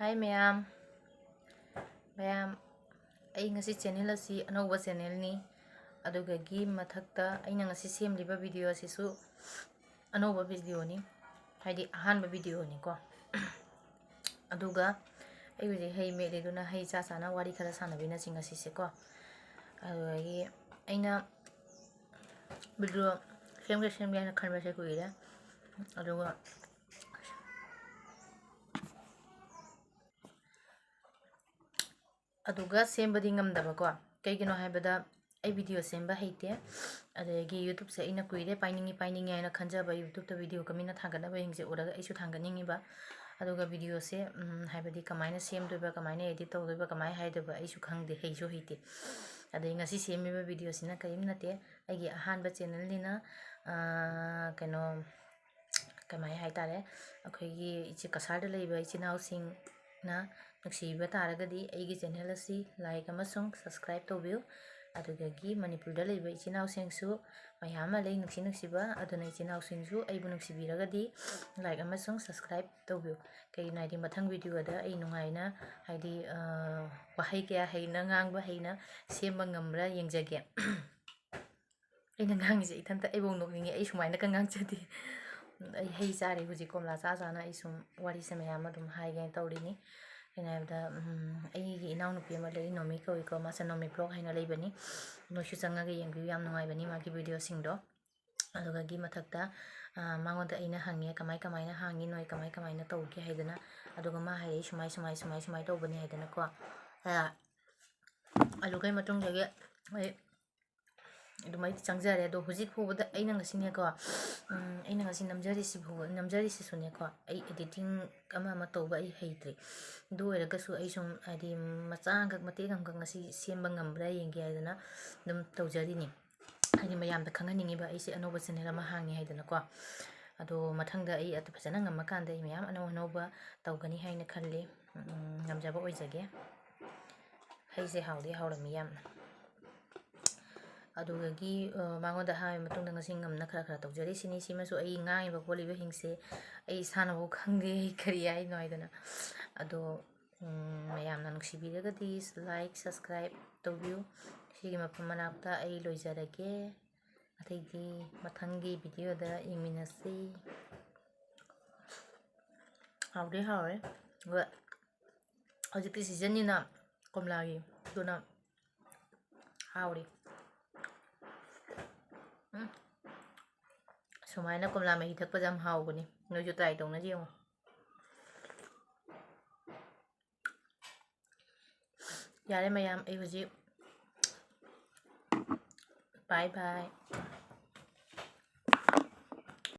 Hi ma'am, I ngasi channel asi anova channel ni aduga gi mathakta aina ngasi semliba video asisu anova video ni haidi ahanba video ni ko aduga ai uje hei mele duna hei cha sana wari khala sana bina singa sise ko aduga aina video semli ana khanba se ko ira aduga aduga sembadi ngamdaba ko kaigino haibada ai video semba heite adagi youtube se ina kuire painingi aina khanjaba youtube ta video kamina thanganaba hingse uraga aisu thanganingi ba aduga video se haibadi kamaina semdoba kamaina edit tawdoba kamai haidoba aisu khangde heisu heite adai ngasi semiba video sina kaim nate aigi ahanba channel nina kano kamai haitare akhoi ichi kasarda leiba ichi naw sing na nuksiba taragadi aigi channel asi like amasung subscribe tawbiu adugagi manipur da leiba ichinaw singsu mayama lei nuksiba aduna ichinaw singsu aibu nuksibiragadi like amasung subscribe tawbiu kay naidi mathang video da ai nungaina haidi wahai kya haina ngangba haina semba ngamra yengjage aina ngangise ithanta aibong nokningi ai sumaina ka ngangchadi ai hei chari huji komla cha chana ai sum wari se mayama dum haigai tawrini ina aigi inaw nupi ama lei nomi ko masa nomi vlog haina leibani noishu changaga yengbiu yam nungai bani magi video singdo aduga gi mathakta mangoda aina hangi kamai na hangi noi kamai na tawge haidana aduga ma hai sumai tawbani haidana ko alugai matung jage ai dumai changjare do hujik phobada aina ngasine ko aina ngasi namjari si sune ko ai editing ama tawba ai heitri do eragasu ai sum adi macang mate gam ngasi semba ngambra yengi haidana dum tawjari ni ai mayam da khanganingi ba ai se anoba channel ama hangi haidana ko ado mathangda ai at phajana ngamakanda ai mayam anoba tawgani haina khalli ngamjaba oijage haise hawdi hawrami yamna adugagi mangoda hai matung dang sing ngamna khara tawjari sini simasu ai ngai ba poliba hingse ai sana bo khangde kari ai noidana ado mayamna nuksibiragadi like subscribe tawbiu sigi mafam manakta ai loijarage athaidi mathangi video da yengminasi hawde hawe wa hojikti season ni na komlagi duna hawri sumaina komla mahi thakpa jam hawgani noju try tawna jengo yare mayam ai hoji bye bye